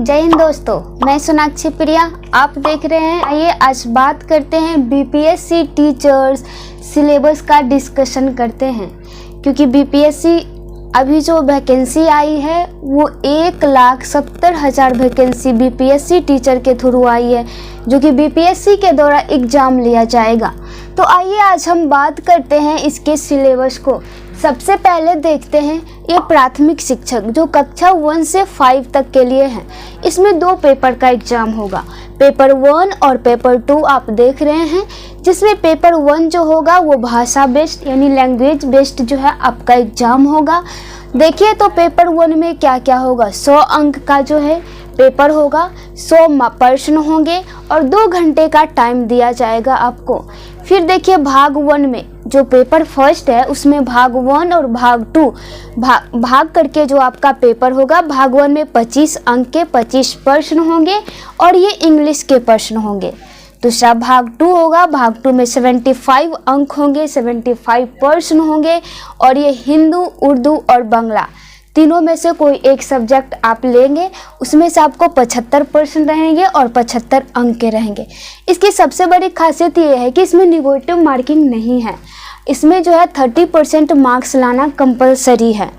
जय हिंद दोस्तों, मैं सोनाक्षी प्रिया, आप देख रहे हैं। आइए आज बात करते हैं बीपीएससी टीचर्स सिलेबस का डिस्कशन करते हैं, क्योंकि बीपीएससी अभी जो वैकेंसी आई है वो 1,70,000 वैकेंसी बीपीएससी टीचर के थ्रू आई है, जो कि बीपीएससी के द्वारा एग्ज़ाम लिया जाएगा। तो आइए आज हम बात करते हैं इसके सिलेबस को। सबसे पहले देखते हैं ये प्राथमिक शिक्षक जो कक्षा 1 से 5 तक के लिए हैं। इसमें 2 पेपर का एग्ज़ाम होगा, पेपर 1 और पेपर 2 आप देख रहे हैं, जिसमें पेपर 1 जो होगा वो भाषा बेस्ड यानी लैंग्वेज बेस्ड जो है आपका एग्ज़ाम होगा। देखिए तो पेपर 1 में क्या क्या होगा। 100 अंक का जो है पेपर होगा, 100 प्रश्न होंगे और 2 घंटे का टाइम दिया जाएगा आपको। फिर देखिए भाग 1 में जो पेपर फर्स्ट है उसमें भाग 1 और भाग 2 भाग करके जो आपका पेपर होगा। भाग 1 में 25 अंक के 25 प्रश्न होंगे और ये इंग्लिश के प्रश्न होंगे। दूसरा भाग 2 होगा, भाग 2 में 75 अंक होंगे, 75 प्रश्न होंगे और ये हिंदू, उर्दू और बांग्ला तीनों में से कोई एक सब्जेक्ट आप लेंगे, उसमें से आपको 75 प्रश्न रहेंगे और 75 अंक के रहेंगे। इसकी सबसे बड़ी खासियत ये है कि इसमें निगेटिव मार्किंग नहीं है। इसमें जो है 30% मार्क्स लाना कंपलसरी है,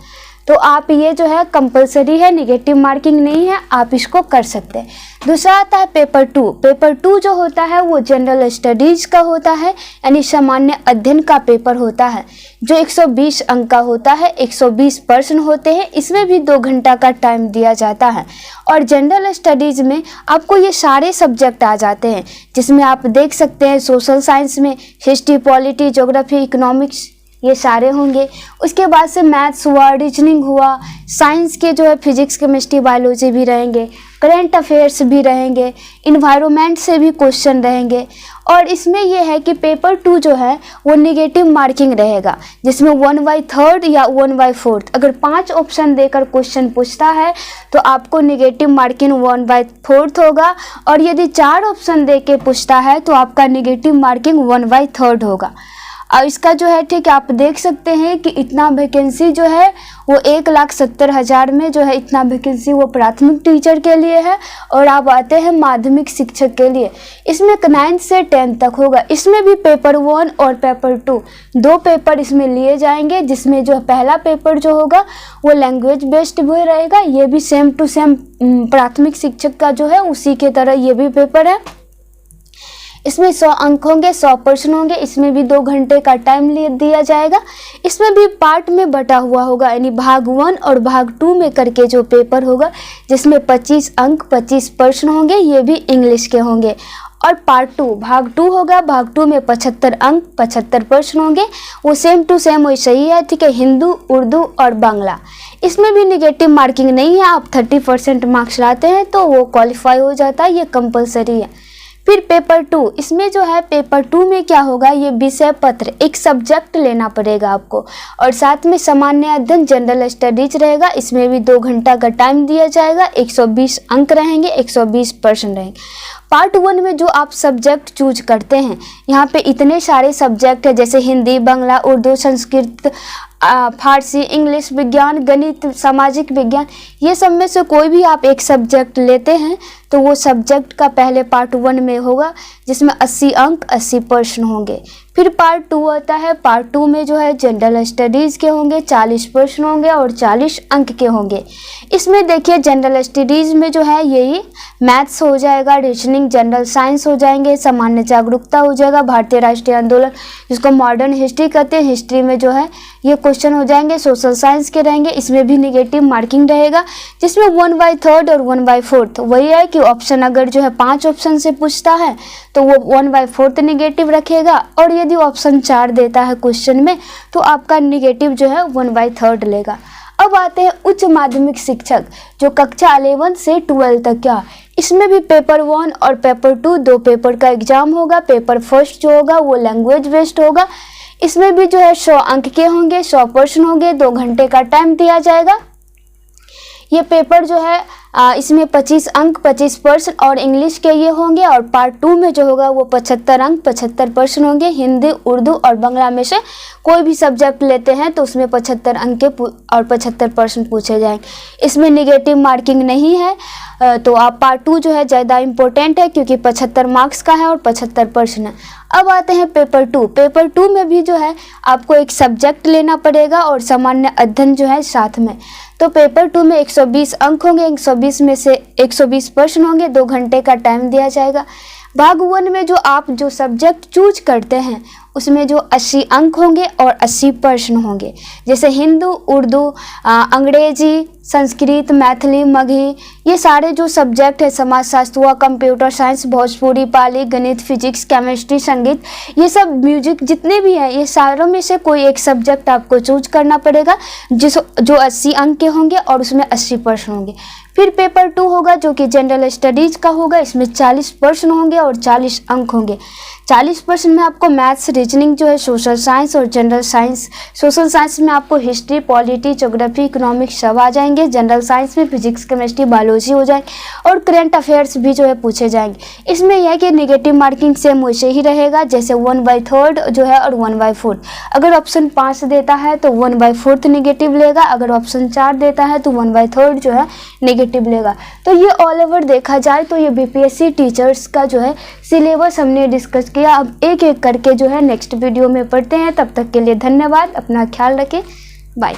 तो आप ये जो है कंपलसरी है, निगेटिव मार्किंग नहीं है, आप इसको कर सकते हैं। दूसरा आता है पेपर 2। पेपर 2 जो होता है वो जनरल स्टडीज़ का होता है, यानी सामान्य अध्ययन का पेपर होता है, जो 120 अंक का होता है, 120 प्रश्न होते हैं। इसमें भी 2 घंटा का टाइम दिया जाता है। और जनरल स्टडीज़ में आपको ये सारे सब्जेक्ट आ जाते हैं, जिसमें आप देख सकते हैं सोशल साइंस में हिस्ट्री, पॉलिटी, ज्योग्राफी, इकोनॉमिक्स ये सारे होंगे। उसके बाद से मैथ्स हुआ, रीजनिंग हुआ, साइंस के जो है फिजिक्स, केमिस्ट्री, बायोलॉजी भी रहेंगे, करेंट अफेयर्स भी रहेंगे, इन्वायरमेंट से भी क्वेश्चन रहेंगे। और इसमें यह है कि पेपर 2 जो है वो निगेटिव मार्किंग रहेगा, जिसमें 1/3 या 1/4 अगर 5 ऑप्शन देकर क्वेश्चन पूछता है तो आपको निगेटिव मार्किंग 1/4 होगा, और यदि 4 ऑप्शन दे के पूछता है तो आपका निगेटिव मार्किंग 1/3 होगा। और इसका जो है ठीक है, आप देख सकते हैं कि इतना वैकेंसी जो है वो 1,70,000 में जो है इतना वैकेंसी वो प्राथमिक टीचर के लिए है। और आप आते हैं माध्यमिक शिक्षक के लिए, इसमें 9 से 10 तक होगा। इसमें भी पेपर 1 और पेपर 2 2 पेपर इसमें लिए जाएंगे, जिसमें जो पहला पेपर जो होगा वो लैंग्वेज बेस्ड भी रहेगा। ये भी सेम टू सेम प्राथमिक शिक्षक का जो है उसी के तरह ये भी पेपर है। इसमें 100 अंक होंगे, 100 प्रश्न होंगे। इसमें भी 2 घंटे का टाइम दिया जाएगा। इसमें भी पार्ट में बटा हुआ होगा, यानी भाग 1 और भाग 2 में करके जो पेपर होगा, जिसमें 25 अंक 25 प्रश्न होंगे, ये भी इंग्लिश के होंगे। और पार्ट 2 भाग 2 होगा, भाग 2 में 75 अंक 75 प्रश्न होंगे, वो सेम टू सेम वैसे ही है, ठीक है, हिंदू, उर्दू और बांग्ला। इसमें भी निगेटिव मार्किंग नहीं है, आप 30% मार्क्स लाते हैं तो वो क्वालिफाई हो जाता है, ये कंपलसरी है। फिर पेपर 2, इसमें जो है पेपर 2 में क्या होगा, ये विषय पत्र एक सब्जेक्ट लेना पड़ेगा आपको, और साथ में सामान्य अध्ययन जनरल स्टडीज रहेगा। इसमें भी 2 घंटा का टाइम दिया जाएगा, 120 अंक रहेंगे, 120 प्रश्न रहेंगे। पार्ट 1 में जो आप सब्जेक्ट चूज करते हैं, यहाँ पे इतने सारे सब्जेक्ट है, जैसे हिंदी, बांग्ला, उर्दू, संस्कृत, फारसी, इंग्लिश, विज्ञान, गणित, सामाजिक विज्ञान, ये सब में से कोई भी आप एक सब्जेक्ट लेते हैं तो वो सब्जेक्ट का पहले पार्ट 1 में होगा, जिसमें 80 अंक 80 प्रश्न होंगे। फिर पार्ट 2 आता है, पार्ट 2 में जो है जनरल स्टडीज़ के होंगे, 40 प्रश्न होंगे और 40 अंक के होंगे। इसमें देखिए जनरल स्टडीज़ में जो है यही मैथ्स हो जाएगा, रीजनिंग, जनरल साइंस हो जाएंगे, सामान्य जागरूकता हो जाएगा, भारतीय राष्ट्रीय आंदोलन जिसको मॉडर्न हिस्ट्री कहते हैं, हिस्ट्री में जो है ये क्वेश्चन हो जाएंगे, सोशल साइंस के रहेंगे। इसमें भी निगेटिव मार्किंग रहेगा, जिसमें 1/3 और 1/4 वही है कि ऑप्शन अगर जो है 5 ऑप्शन से पूछता है तो वो 1/4 निगेटिव रखेगा, और यदि ऑप्शन 4 देता है क्वेश्चन में तो आपका निगेटिव जो है 1/3 लेगा। अब आते हैं उच्च माध्यमिक शिक्षक जो कक्षा 11 से 12 तक क्या, इसमें भी पेपर 1 और पेपर 2 2 पेपर का एग्जाम होगा। पेपर फर्स्ट जो होगा वो लैंग्वेज बेस्ड होगा। इसमें भी जो है 100 अंक के होंगे, 100 प्रश्न होंगे, 2 घंटे का टाइम दिया जाएगा। ये पेपर जो है इसमें 25 अंक 25% और इंग्लिश के ये होंगे, और पार्ट 2 में जो होगा वो 75 अंक 75% होंगे। हिंदी, उर्दू और बांग्ला में से कोई भी सब्जेक्ट लेते हैं तो उसमें 75 अंक के और 75% पूछे जाएंगे। इसमें नेगेटिव मार्किंग नहीं है। तो आप पार्ट 2 जो है ज़्यादा इम्पोर्टेंट है क्योंकि 75 मार्क्स का है और 75% है। अब आते हैं पेपर 2। पेपर 2 में भी जो है आपको एक सब्जेक्ट लेना पड़ेगा और सामान्य अध्ययन जो है साथ में। तो पेपर 2 में 120 अंक होंगे, 120 में से 120% होंगे, 2 घंटे का टाइम दिया जाएगा। भाग 1 में जो आप जो सब्जेक्ट चूज करते हैं उसमें जो 80 अंक होंगे और 80% होंगे, जैसे हिंदू, उर्दू, अंग्रेजी, संस्कृत, मैथिली, मगही, ये सारे जो सब्जेक्ट है, समाजशास्त्र हुआ, कंप्यूटर साइंस, भोजपुरी, पाली, गणित, फिजिक्स, केमिस्ट्री, संगीत, ये सब म्यूजिक जितने भी हैं, ये सारों में से कोई एक सब्जेक्ट आपको चूज करना पड़ेगा जो 80 अंक के होंगे और उसमें 80% होंगे। फिर पेपर 2 होगा जो कि जनरल स्टडीज़ का होगा, इसमें 40% होंगे और 40 अंक होंगे। 40% में आपको मैथ्स, रीजनिंग जो है, सोशल साइंस और जनरल साइंस। सोशल साइंस में आपको हिस्ट्री, पॉलिटी, ज्योग्राफी, इकोनॉमिक्स सब आ जाएंगे। जनरल साइंस में फिजिक्स, केमिस्ट्री, बायोलॉजी हो जाएंगे और करंट अफेयर्स भी जो है पूछे जाएंगे। इसमें यह है कि नेगेटिव मार्किंग सेम वैसे ही रहेगा, जैसे 1/3 जो है और 1/4। अगर ऑप्शन 5 देता है तो 1/4 नेगेटिव लेगा, अगर ऑप्शन 4 देता है तो 1/3 जो है नेगेटिव लेगा। तो ये ऑल ओवर देखा जाए तो ये बीपीएससी टीचर्स का जो है सिलेबस हमने डिस्कस किया। अब एक एक करके जो है नेक्स्ट वीडियो में पढ़ते हैं। तब तक के लिए धन्यवाद, अपना ख्याल रखें, बाय।